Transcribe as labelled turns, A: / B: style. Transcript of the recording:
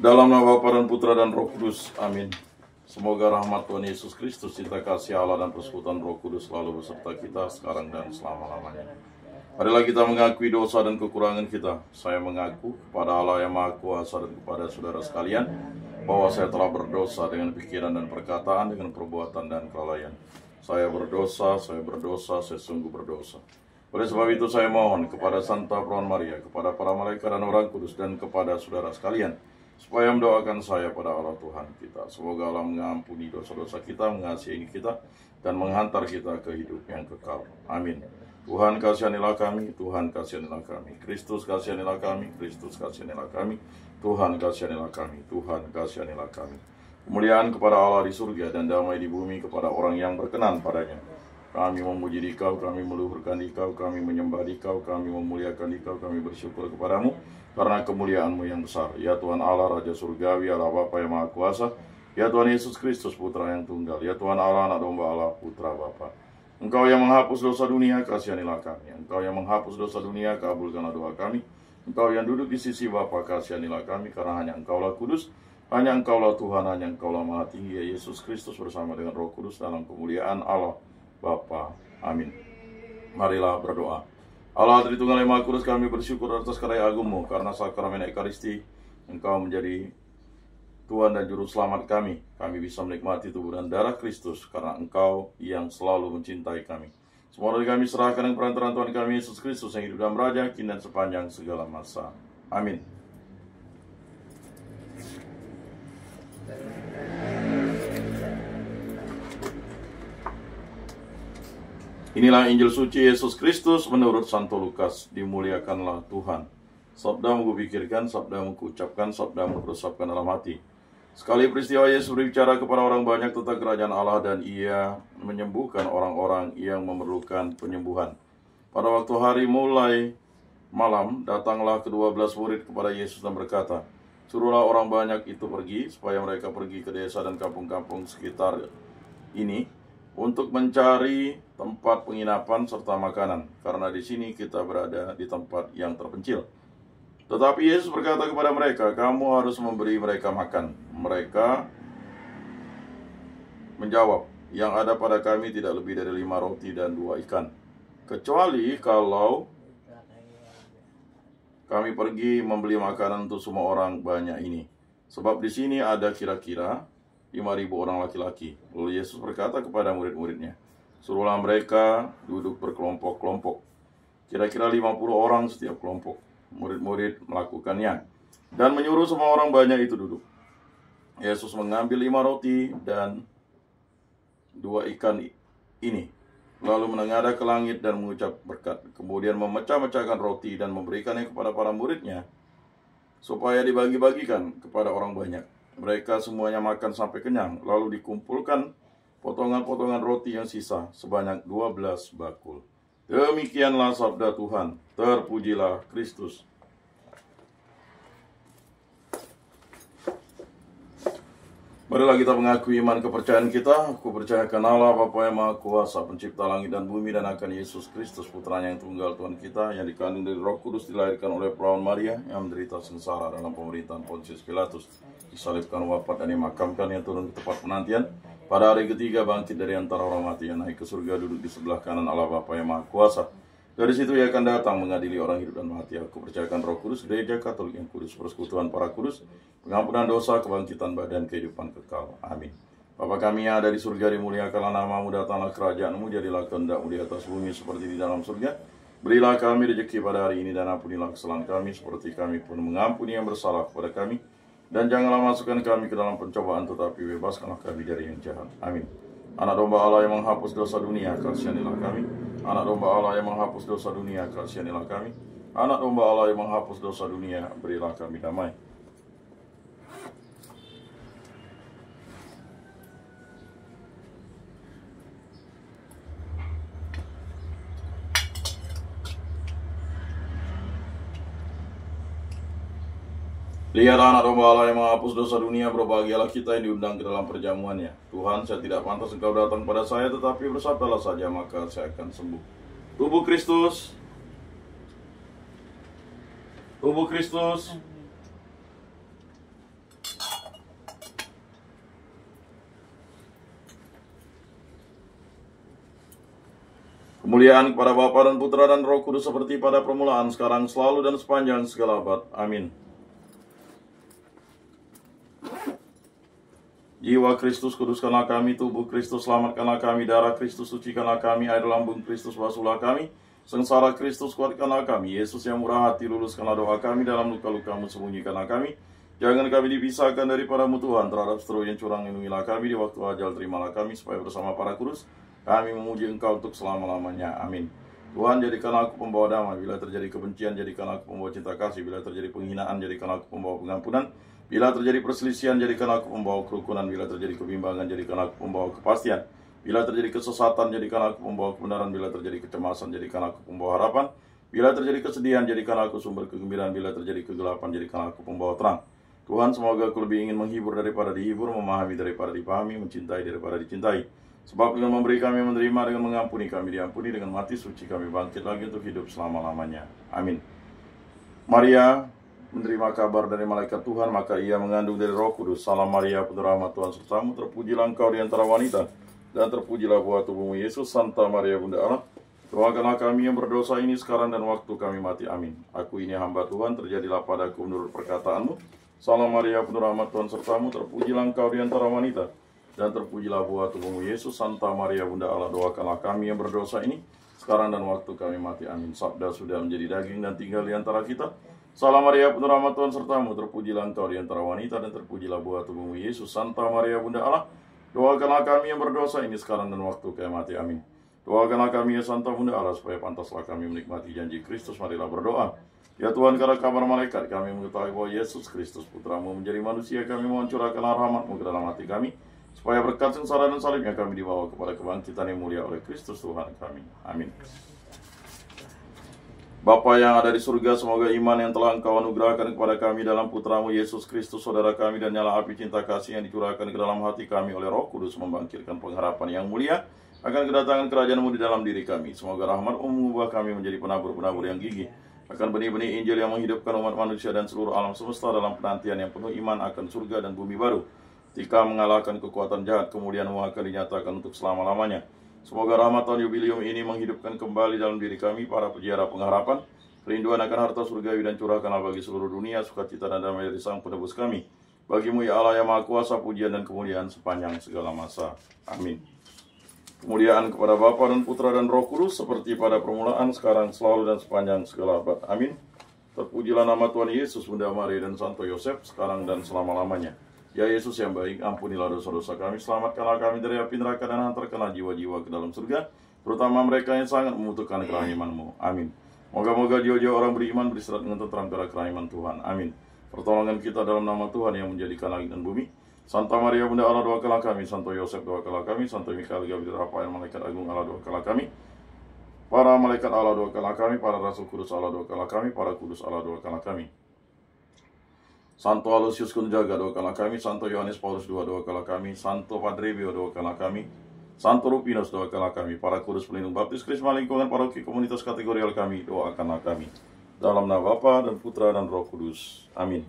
A: Dalam nama Bapa dan Putra dan Roh Kudus, amin. Semoga rahmat Tuhan Yesus Kristus, cinta kasih Allah dan persekutuan Roh Kudus selalu beserta kita sekarang dan selama-lamanya. Marilah kita mengakui dosa dan kekurangan kita. Saya mengaku kepada Allah yang Maha Kuasa dan kepada saudara sekalian bahwa saya telah berdosa dengan pikiran dan perkataan, dengan perbuatan dan kelalaian. Saya berdosa, saya sungguh berdosa. Oleh sebab itu saya mohon kepada Santa Perawan Maria, kepada para malaikat dan orang kudus, dan kepada saudara sekalian, supaya mendoakan saya pada Allah Tuhan kita. Semoga Allah mengampuni dosa-dosa kita, mengasihi kita, dan menghantar kita ke hidup yang kekal. Amin. Tuhan kasihanilah kami, Tuhan kasihanilah kami. Kristus kasihanilah kami, Kristus kasihanilah kami. Tuhan kasihanilah kami, Tuhan kasihanilah kami. Kemuliaan kepada Allah di surga dan damai di bumi kepada orang yang berkenan padanya. Kami memuji Dikau, kami meluhurkan Dikau, kami menyembah Dikau, kami memuliakan Dikau, kami bersyukur kepadamu karena kemuliaan-Mu yang besar. Ya Tuhan Allah, Raja Surgawi, Allah Bapa yang Maha Kuasa. Ya Tuhan Yesus Kristus, Putra yang tunggal. Ya Tuhan Allah, Anak Domba Allah, Putra Bapa. Engkau yang menghapus dosa dunia, kasihanilah kami. Engkau yang menghapus dosa dunia, kabulkanlah doa kami. Engkau yang duduk di sisi Bapa, kasihanilah kami, karena hanya Engkaulah kudus, hanya Engkaulah Tuhan, hanya Engkaulah Maha Tinggi, ya Yesus Kristus bersama dengan Roh Kudus dalam kemuliaan Allah Bapa. Amin. Marilah berdoa. Allah Tritunggal yang Maha Kudus, kami bersyukur atas karya agung-Mu, karena sakramen Ekaristi Engkau menjadi Tuhan dan Juru Selamat kami. Kami bisa menikmati tubuh dan darah Kristus karena Engkau yang selalu mencintai kami. Semua dari kami serahkan dengan perantaraan Tuhan kami Yesus Kristus yang hidup dan beraja kini dan sepanjang segala masa. Amin. Inilah Injil suci Yesus Kristus menurut Santo Lukas. Dimuliakanlah Tuhan. Sabdamu kupikirkan, sabdamu kuucapkan, sabdamu kuresapkan dalam hati. Sekali peristiwa Yesus berbicara kepada orang banyak tentang kerajaan Allah dan Ia menyembuhkan orang-orang yang memerlukan penyembuhan. Pada waktu hari mulai malam, datanglah ke-12 murid kepada Yesus dan berkata, "Suruhlah orang banyak itu pergi, supaya mereka pergi ke desa dan kampung-kampung sekitar ini, untuk mencari tempat penginapan serta makanan, karena di sini kita berada di tempat yang terpencil." Tetapi Yesus berkata kepada mereka, "Kamu harus memberi mereka makan." Mereka menjawab, "Yang ada pada kami tidak lebih dari 5 roti dan 2 ikan. Kecuali kalau kami pergi membeli makanan untuk semua orang banyak ini. Sebab di sini ada kira-kira 5.000 orang laki-laki." Lalu Yesus berkata kepada murid-muridnya, "Suruhlah mereka duduk berkelompok-kelompok, kira-kira 50 orang setiap kelompok." Murid-murid melakukannya dan menyuruh semua orang banyak itu duduk. Yesus mengambil 5 roti dan 2 ikan ini, lalu menengadah ke langit dan mengucap berkat. Kemudian memecah-mecahkan roti dan memberikannya kepada para muridnya, supaya dibagi-bagikan kepada orang banyak. Mereka semuanya makan sampai kenyang, lalu dikumpulkan potongan-potongan roti yang sisa sebanyak 12 bakul. Demikianlah sabda Tuhan. Terpujilah Kristus. Marilah kita mengakui iman kepercayaan kita. Aku percayakan Allah Bapa yang Maha Kuasa, pencipta langit dan bumi, dan akan Yesus Kristus, Putranya yang tunggal Tuhan kita, yang dikandung dari Roh Kudus, dilahirkan oleh Perawan Maria, yang menderita sengsara dalam pemerintahan Pontius Pilatus, disalibkan, wafat, dan dimakamkan, yang turun ke tempat penantian. Pada hari ketiga bangkit dari antara orang mati, yang naik ke surga, duduk di sebelah kanan Allah Bapa yang Maha Kuasa. Dari situ Ia akan datang mengadili orang hidup dan mati. Aku percayakan Roh Kudus, Gereja Katolik yang kudus, persekutuan para kudus, pengampunan dosa, kebangkitan badan, kehidupan kekal. Amin. Bapa kami yang ada di surga, dimuliakanlah namamu, datanglah kerajaan-Mu, jadilah kehendak-Mu di atas bumi seperti di dalam surga. Berilah kami rezeki pada hari ini, dan ampunilah kesalahan kami seperti kami pun mengampuni yang bersalah kepada kami. Dan janganlah masukkan kami ke dalam pencobaan, tetapi bebaskanlah kami dari yang jahat. Amin. Anak Domba Allah yang menghapus dosa dunia, kasihanilah kami. Anak Domba Allah yang menghapus dosa dunia, kasihanilah kami. Anak Domba Allah yang menghapus dosa dunia, berilah kami damai. Lihat anak domba Allah yang menghapus dosa dunia, berbahagialah kita yang diundang ke dalam perjamuannya. Tuhan, saya tidak pantas Engkau datang pada saya, tetapi bersabdalah saja, maka saya akan sembuh. Tubuh Kristus, tubuh Kristus, Kemuliaan kepada Bapa dan Putra dan Roh Kudus seperti pada permulaan, sekarang, selalu, dan sepanjang segala abad. Amin. Jiwa Kristus kuduskanlah kami, tubuh Kristus selamatkanlah kami, darah Kristus sucikanlah kami, air lambung Kristus basuhlah kami, sengsara Kristus kuatkanlah kami, Yesus yang murah hati luluskanlah doa kami, dalam luka-lukamu sembunyikanlah kami, jangan kami dipisahkan daripadamu Tuhan, terhadap seteru yang curang lindungilah kami, di waktu ajal terimalah kami, supaya bersama para kudus kami memuji Engkau untuk selama-lamanya. Amin. Tuhan, jadikanlah aku pembawa damai, bila terjadi kebencian jadikanlah aku pembawa cinta kasih, bila terjadi penghinaan jadikanlah aku pembawa pengampunan, bila terjadi perselisihan, jadikanlah aku pembawa kerukunan. Bila terjadi kebimbangan, jadikanlah aku pembawa kepastian. Bila terjadi kesesatan, jadikanlah aku pembawa kebenaran. Bila terjadi kecemasan, jadikanlah aku pembawa harapan. Bila terjadi kesedihan, jadikanlah aku sumber kegembiraan. Bila terjadi kegelapan, jadikanlah aku pembawa terang. Tuhan, semoga aku lebih ingin menghibur daripada dihibur, memahami daripada dipahami, mencintai daripada dicintai. Sebab dengan memberi kami menerima, dengan mengampuni kami diampuni, dengan mati suci kami bangkit lagi untuk hidup selama-lamanya. Amin. Maria menerima kabar dari malaikat Tuhan, maka ia mengandung dari Roh Kudus. Salam Maria, penuh rahmat, Tuhan sertamu, terpujilah engkau di antara wanita, dan terpujilah buah tubuhmu Yesus. Santa Maria Bunda Allah, doakanlah kami yang berdosa ini sekarang dan waktu kami mati. Amin. Aku ini hamba Tuhan, terjadilah padaku menurut perkataanmu. Salam Maria, penuh rahmat, Tuhan sertamu, terpujilah engkau di antara wanita, dan terpujilah buah tubuhmu Yesus. Santa Maria Bunda Allah, doakanlah kami yang berdosa ini sekarang dan waktu kami mati. Amin. Sabda sudah menjadi daging dan tinggal di antara kita. Salam Maria, penuh rahmat, Tuhan sertamu, terpujilah engkau di antara wanita, dan terpujilah buah tubuhmu Yesus. Santa Maria Bunda Allah, doakanlah kami yang berdosa ini sekarang dan waktu kami mati. Amin. Doakanlah kami ya Santa Bunda Allah, supaya pantaslah kami menikmati janji Kristus. Marilah berdoa. Ya Tuhan, karena kabar malaikat kami mengetahui bahwa Yesus Kristus Putramu menjadi manusia, kami mohon curahkanlah rahmat-Mu ke dalam hati kami, supaya berkat sengsara dan salibnya kami dibawa kepada kebangkitan yang mulia oleh Kristus Tuhan kami. Amin. Bapa yang ada di surga, semoga iman yang telah Engkau anugerahkan kepada kami dalam Putramu Yesus Kristus, saudara kami, dan nyala api cinta kasih yang dicurahkan ke dalam hati kami oleh Roh Kudus membangkitkan pengharapan yang mulia akan kedatangan kerajaan-Mu di dalam diri kami. Semoga rahmat-Mu mengubah kami menjadi penabur-penabur yang gigih akan benih-benih Injil yang menghidupkan umat manusia dan seluruh alam semesta dalam penantian yang penuh iman akan surga dan bumi baru. Ketika mengalahkan kekuatan jahat, kemudian-Mu akan dinyatakan untuk selama-lamanya. Semoga rahmat tahun yubilium ini menghidupkan kembali dalam diri kami para peziarah pengharapan, kerinduan akan harta surgawi, dan curahkanlah bagi seluruh dunia sukacita dan damai dari Sang Penebus kami. Bagi-Mu ya Allah yang Maha Kuasa, pujian dan kemuliaan sepanjang segala masa. Amin. Kemuliaan kepada Bapa dan Putra dan Roh Kudus, seperti pada permulaan, sekarang, selalu, dan sepanjang segala abad. Amin. Terpujilah nama Tuhan Yesus, Bunda Maria, dan Santo Yosef, sekarang dan selama-lamanya. Ya Yesus yang baik, ampunilah dosa-dosa kami, selamatkanlah kami dari api neraka, dan hantarkanlah jiwa-jiwa ke dalam surga, terutama mereka yang sangat membutuhkan kerahiman-Mu. Amin. Moga-moga jiwa-jiwa orang beriman beristirahat dengan tentram pada kerahiman Tuhan. Amin. Pertolongan kita dalam nama Tuhan yang menjadikan langit dan bumi. Santa Maria Bunda Allah, doakanlah kami. Santo Yosef, doakanlah kami. Santo Mikael, Gabriel, Rafael, malaikat agung Allah, doakanlah kami. Para malaikat Allah, doakanlah kami. Para rasul kudus Allah, doakanlah kami. Para kudus Allah, doakanlah kami. Santo Aloysius Gonzaga, doakanlah kami. Santo Yohanes Paulus II, doakanlah kami. Santo Padre Pio, doakanlah kami. Santo Rufinus, doakanlah kami. Para kudus pelindung baptis Krisma lingkungan paroki komunitas kategorial kami, doakanlah kami. Dalam nama Bapa dan Putra dan Roh Kudus. Amin.